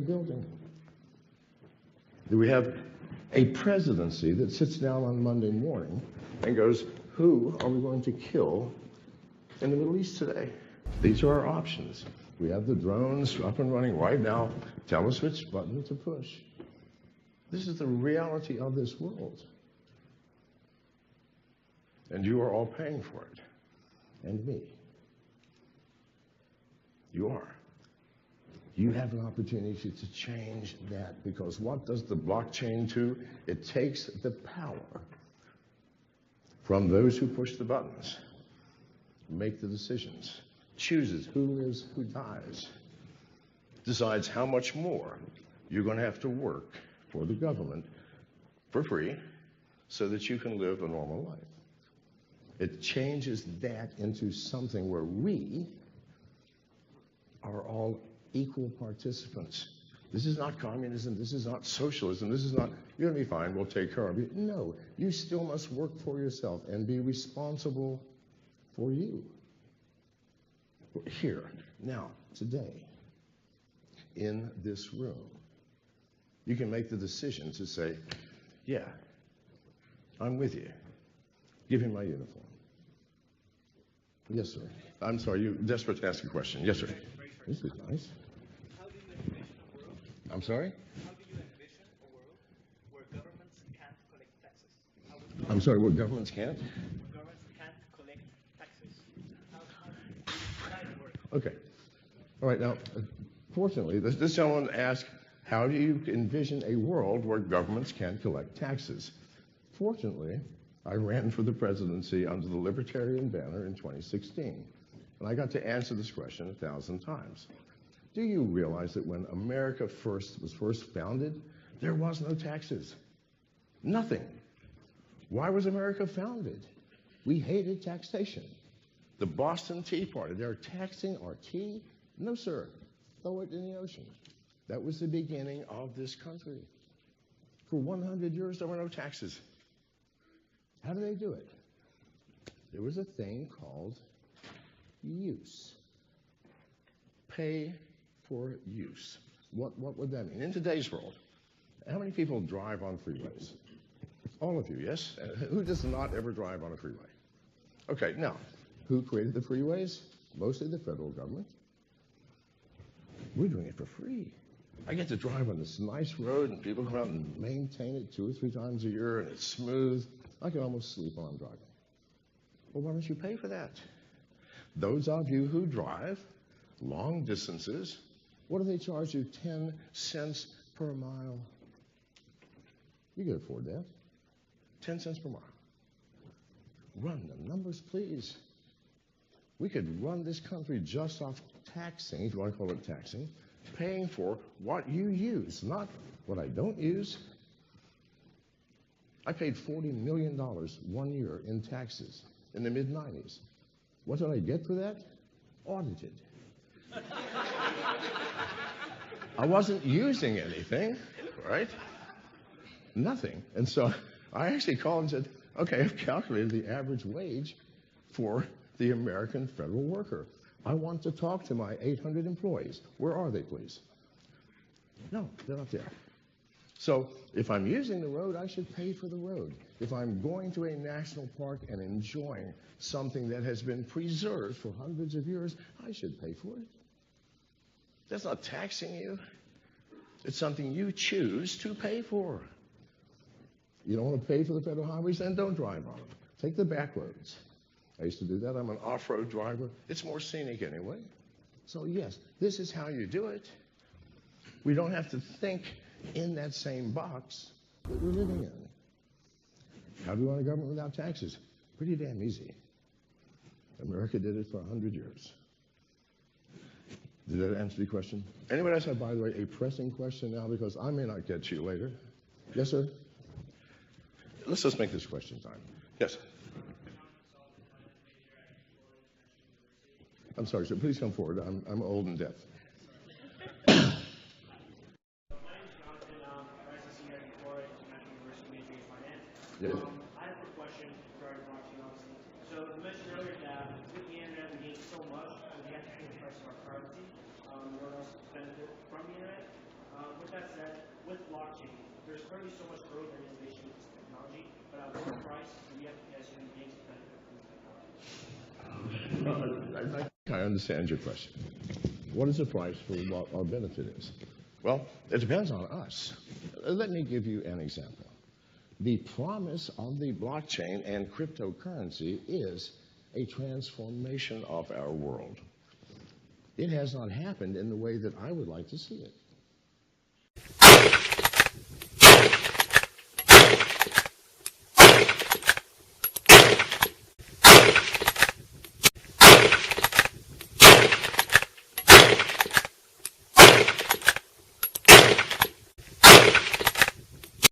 building? Do we have a presidency that sits down on Monday morning and goes, who are we going to kill in the Middle East today? These are our options. We have the drones up and running right now. Tell us which button to push. This is the reality of this world. And you are all paying for it. And me. You are. You have an opportunity to change that, because what does the blockchain do? It takes the power from those who push the buttons, make the decisions, chooses who lives, who dies, decides how much more you're going to have to work for the government for free so that you can live a normal life. It changes that into something where we are all equal participants. This is not communism. This is not socialism. This is not, you're going to be fine, we'll take care of you. No, you still must work for yourself and be responsible for you. Here, now, today, in this room, you can make the decision to say, yeah, I'm with you. Give me my uniform. Yes, sir. I'm sorry, you're desperate to ask a question. Yes, sir. This is nice. How do you envision a world? I'm sorry? How do you envision a world where governments can't collect taxes? I'm sorry, what governments can't? Governments can't collect taxes. How do that work? Okay. All right, now, fortunately, this gentleman asked, how do you envision a world where governments can't collect taxes? Fortunately, I ran for the presidency under the Libertarian banner in 2016, and I got to answer this question 1,000 times. Do you realize that when America was first founded, there was no taxes? Nothing. Why was America founded? We hated taxation. The Boston Tea Party, they're taxing our tea? No, sir. Throw it in the ocean. That was the beginning of this country. For 100 years, there were no taxes. How do they do it? There was a thing called use. Pay for use. What would that mean? In today's world, how many people drive on freeways? All of you, yes? Who does not ever drive on a freeway? Okay, now, who created the freeways? Mostly the federal government. We're doing it for free. I get to drive on this nice road, and people come out and maintain it 2 or 3 times a year, and it's smooth. I can almost sleep while I'm driving. Well, why don't you pay for that? Those of you who drive long distances, what do they charge you? 10 cents per mile. You can afford that. 10 cents per mile. Run the numbers, please. We could run this country just off taxing, if you want to call it taxing, paying for what you use, not what I don't use. I paid $40 million 1 year in taxes in the mid-90s. What did I get for that? Audited. I wasn't using anything, right? Nothing. And so I actually called and said, okay, I've calculated the average wage for the American federal worker. I want to talk to my 800 employees. Where are they, please? No, they're not there. So if I'm using the road, I should pay for the road. If I'm going to a national park and enjoying something that has been preserved for hundreds of years, I should pay for it. That's not taxing you. It's something you choose to pay for. You don't want to pay for the federal highways, then don't drive on them. Take the back roads. I used to do that. I'm an off-road driver. It's more scenic anyway. So yes, this is how you do it. We don't have to think in that same box that we're living in. How do we want a government without taxes? Pretty damn easy. America did it for 100 years. Did that answer your question? Anyone else have, by the way, a pressing question now, because I may not get you later? Yes, sir? Let's just make this question time. Yes? I'm sorry, sir. Please come forward. I'm old and deaf. Yes. I have a question regarding blockchain, obviously. So you mentioned earlier that with the internet we gain so much, and we have to pay the price of our currency. In order to benefit from the internet. blockchain, there's currently so much growth and innovation in this technology, but at what price do we have as human beings benefit from this technology? I think I understand your question. What is the price for what our benefit is? Well, it depends on us. Let me give you an example. The promise of the blockchain and cryptocurrency is a transformation of our world. It has not happened in the way that I would like to see it.